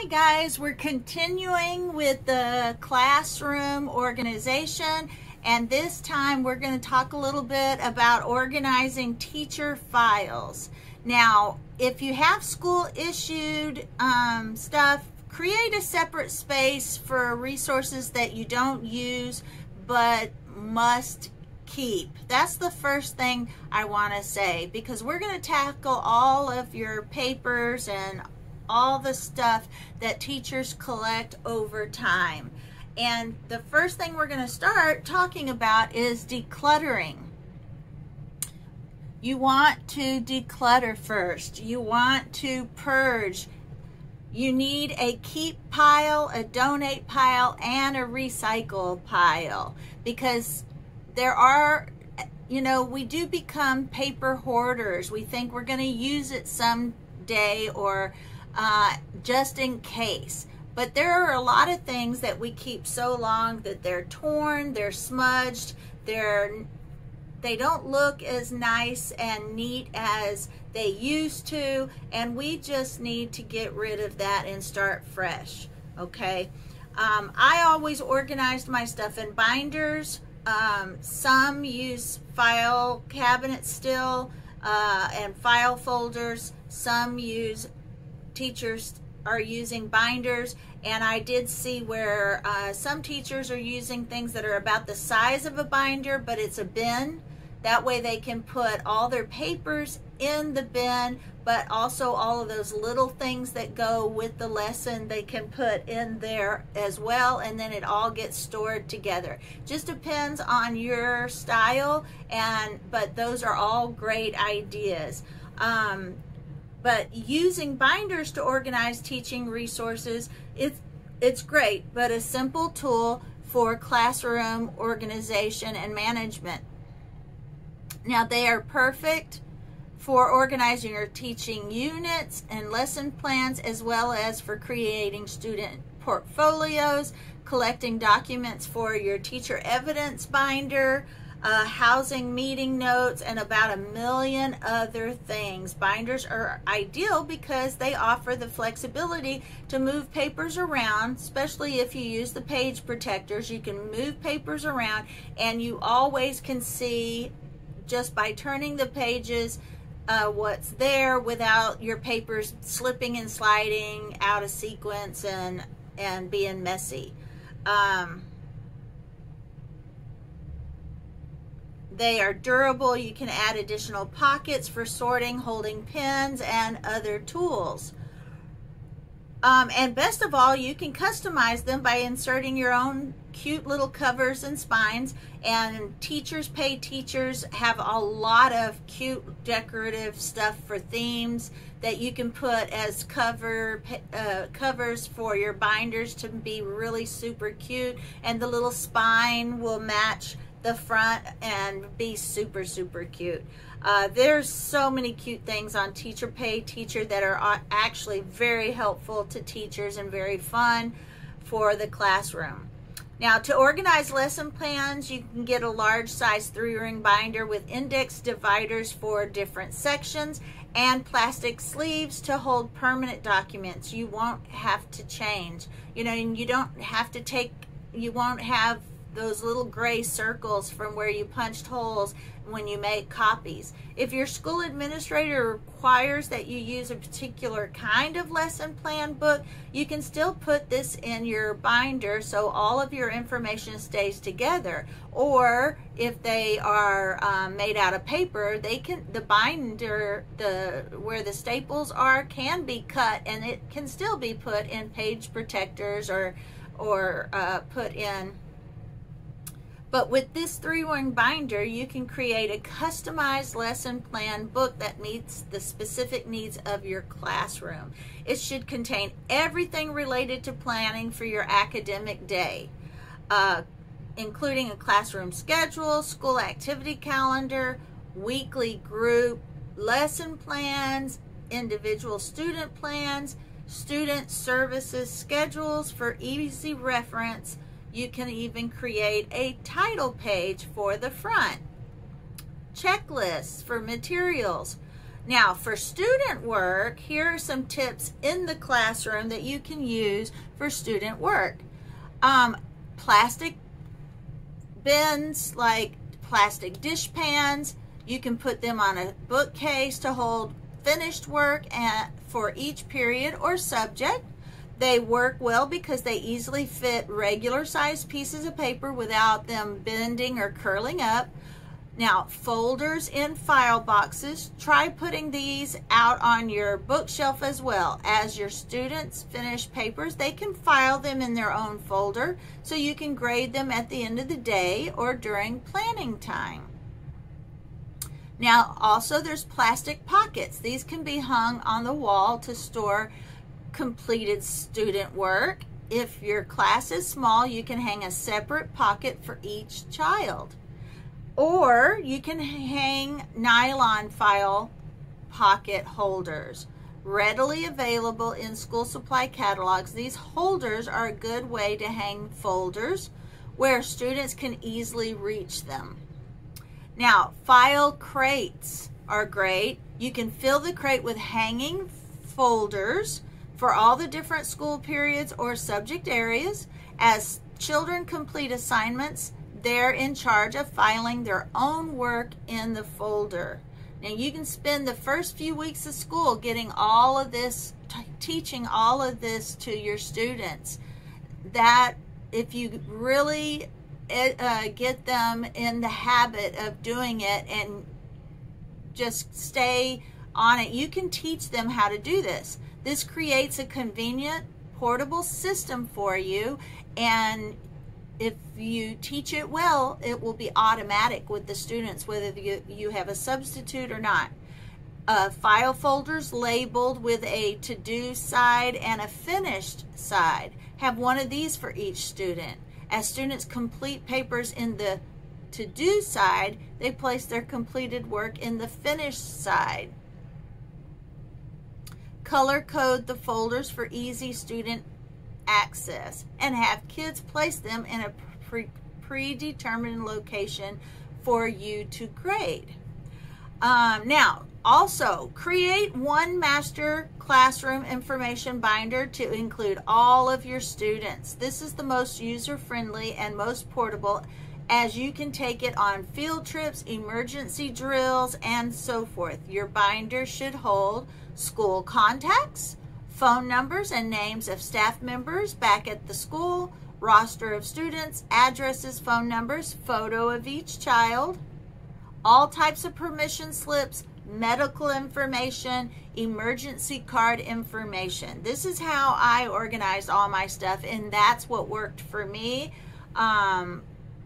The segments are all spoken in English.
Hi guys, we're continuing with the classroom organization, and this time we're going to talk a little bit about organizing teacher files. Now, if you have school issued stuff, create a separate space for resources that you don't use but must keep. That's the first thing I want to say, because we're going to tackle all of your papers and all the stuff that teachers collect over time. And the first thing we're going to start talking about is decluttering. You want to declutter first. You want to purge. You need a keep pile, a donate pile, and a recycle pile, because there are, we do become paper hoarders. We think we're going to use it someday or just in case. But there are a lot of things that we keep so long that they're torn, they're smudged, they don't look as nice and neat as they used to, and we just need to get rid of that and start fresh. Okay, I always organized my stuff in binders. Some use file cabinets still and file folders. Some teachers are using binders, and I did see where some teachers are using things that are about the size of a binder, but it's a bin. That way they can put all their papers in the bin, but also all of those little things that go with the lesson they can put in there as well, and then it all gets stored together. Just depends on your style, but those are all great ideas. But using binders to organize teaching resources, it's great, but a simple tool for classroom organization and management. Now, they are perfect for organizing your teaching units and lesson plans, as well as for creating student portfolios, collecting documents for your teacher evidence binder, housing meeting notes, and about 1 million other things. Binders are ideal because they offer the flexibility to move papers around, especially if you use the page protectors. You can move papers around, and you always can see, just by turning the pages, what's there without your papers slipping and sliding out of sequence and being messy. They are durable. You can add additional pockets for sorting, holding pens, and other tools. And best of all, you can customize them by inserting your own cute little covers and spines. And Teachers Pay Teachers have a lot of cute decorative stuff for themes that you can put as covers for your binders to be really super cute. And the little spine will match the front and be super, super cute. There's so many cute things on Teacher Pay Teacher that are actually very helpful to teachers and very fun for the classroom. Now, to organize lesson plans, you can get a large size 3-ring binder with index dividers for different sections and plastic sleeves to hold permanent documents. You won't have to change. And you don't have to you won't have those little gray circles from where you punched holes when you make copies. If your school administrator requires that you use a particular kind of lesson plan book, you can still put this in your binder so all of your information stays together. Or if they are made out of paper, the binder, where the staples are, can be cut, and it can still be put in page protectors or put in. But with this 3-ring binder, you can create a customized lesson plan book that meets the specific needs of your classroom. It should contain everything related to planning for your academic day, including a classroom schedule, school activity calendar, weekly group lesson plans, individual student plans, student services schedules for easy reference. You can even create a title page for the front, checklists for materials, Now, for student work, here are some tips in the classroom that you can use for student work. Plastic bins, like plastic dish pans, you can put them on a bookcase to hold finished work for each period or subject. They work well because they easily fit regular sized pieces of paper without them bending or curling up. Now, folders in file boxes, try putting these out on your bookshelf as well. As your students finish papers, they can file them in their own folder so you can grade them at the end of the day or during planning time. Now, also there's plastic pockets. These can be hung on the wall to store completed student work. If your class is small, you can hang a separate pocket for each child. Or you can hang nylon file pocket holders. Readily available in school supply catalogs, these holders are a good way to hang folders where students can easily reach them. Now, file crates are great. You can fill the crate with hanging folders for all the different school periods or subject areas. As children complete assignments, they're in charge of filing their own work in the folder. Now, you can spend the first few weeks of school getting all of this, teaching all of this to your students. That if you really get them in the habit of doing it and just stay on it, you can teach them how to do this. This creates a convenient, portable system for you, and if you teach it well, it will be automatic with the students, whether you have a substitute or not. File folders labeled with a to-do side and a finished side. Have one of these for each student. As students complete papers in the to-do side, they place their completed work in the finished side. Color code the folders for easy student access and have kids place them in a predetermined location for you to grade. Now, also create one master classroom information binder to include all of your students. This is the most user-friendly and most portable, as you can take it on field trips, emergency drills, and so forth. Your binder should hold school contacts, phone numbers and names of staff members back at the school, roster of students, addresses, phone numbers, photo of each child, all types of permission slips, medical information, emergency card information. This is how I organized all my stuff, and that's what worked for me.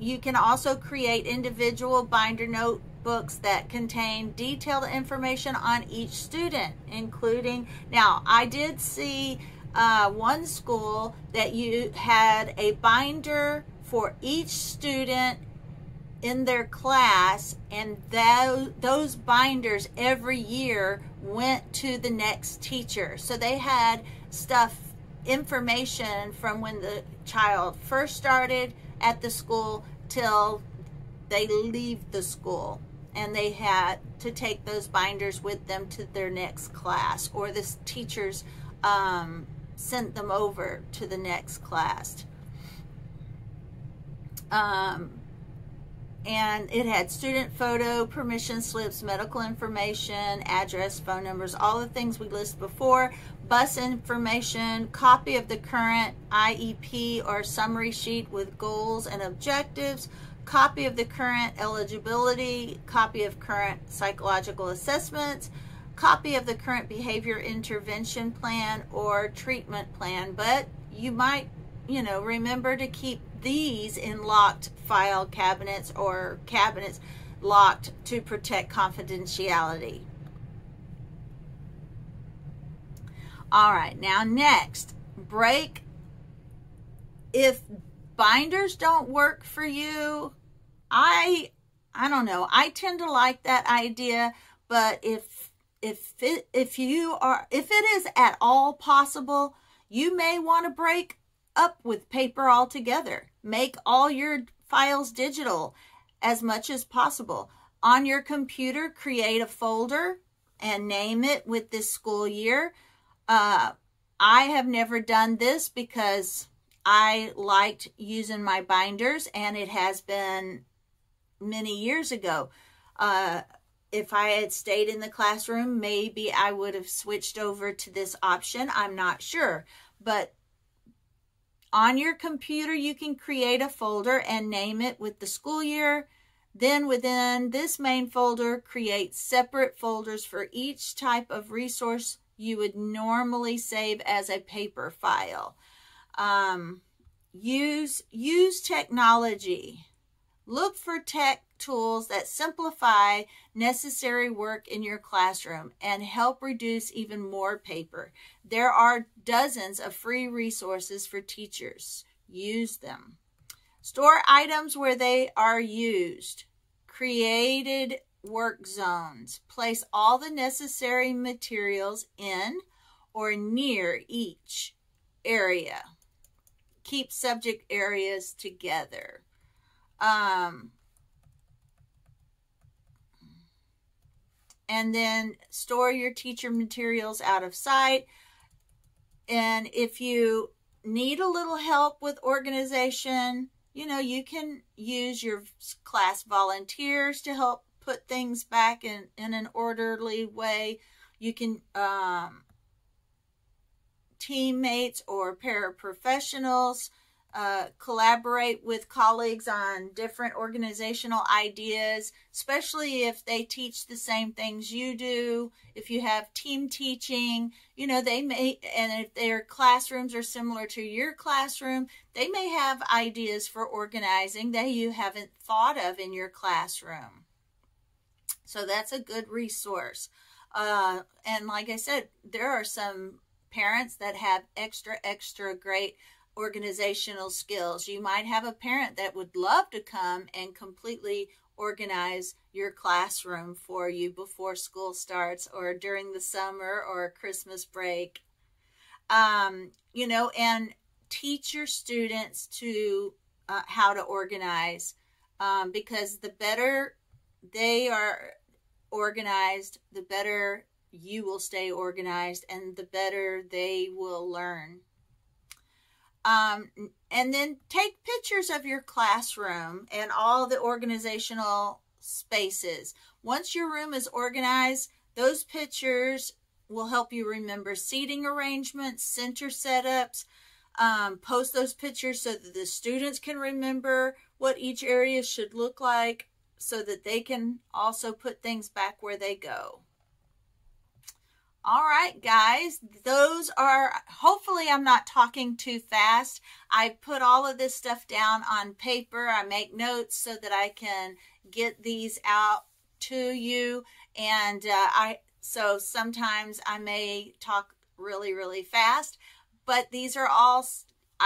You can also create individual binder notebooks that contain detailed information on each student, including, now I did see one school that you had a binder for each student in their class, and those binders every year went to the next teacher. So they had information from when the child first started at the school till they leave the school, and they had to take those binders with them to their next class, or the teachers sent them over to the next class. And it had student photo, permission slips, medical information, address, phone numbers, all the things we listed before, bus information, copy of the current IEP or summary sheet with goals and objectives, copy of the current eligibility, copy of current psychological assessments, copy of the current behavior intervention plan or treatment plan. But you might, remember to keep these in locked file cabinets or cabinets locked to protect confidentiality. All right, now next, break. If binders don't work for you, I don't know. I tend to like that idea, but if it is at all possible, you may want to break up with paper altogether. Make all your files digital as much as possible. On your computer, create a folder and name it with this school year. I have never done this because I liked using my binders, and it has been many years ago. If I had stayed in the classroom, maybe I would have switched over to this option. I'm not sure. But on your computer, you can create a folder and name it with the school year. Then within this main folder, create separate folders for each type of resource you would normally save as a paper file. Use technology. Look for tech tools that simplify necessary work in your classroom and help reduce even more paper. There are dozens of free resources for teachers. Use them. Store items where they are used. Created work zones. Place all the necessary materials in or near each area. Keep subject areas together. And then store your teacher materials out of sight. And if you need a little help with organization, you can use your class volunteers to help put things back in an orderly way. You can teammates or paraprofessionals, collaborate with colleagues on different organizational ideas, especially if they teach the same things you do. If you have team teaching, they may, and if their classrooms are similar to your classroom, they may have ideas for organizing that you haven't thought of in your classroom. So that's a good resource. And like I said, there are some parents that have extra great organizational skills. You might have a parent that would love to come and completely organize your classroom for you before school starts or during the summer or Christmas break. And teach your students to how to organize, because the better they are organized, the better you will stay organized and the better they will learn. And then take pictures of your classroom and all the organizational spaces. Once your room is organized, those pictures will help you remember seating arrangements, center setups. Post those pictures so that the students can remember what each area should look like, so that they can also put things back where they go. All right, guys, those are, hopefully I'm not talking too fast. I put all of this stuff down on paper. I make notes so that I can get these out to you. And so sometimes I may talk really fast, but these are all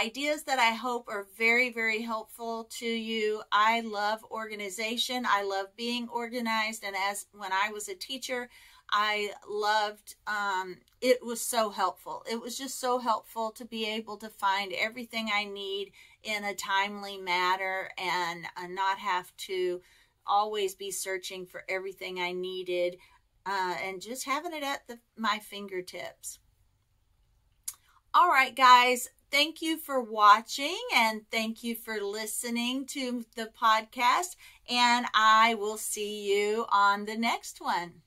ideas that I hope are very helpful to you. I love organization. I love being organized. And when I was a teacher, I loved, it was so helpful. It was just so helpful to be able to find everything I need in a timely manner and not have to always be searching for everything I needed, and just having it at my fingertips. All right, guys, thank you for watching and thank you for listening to the podcast, and I will see you on the next one.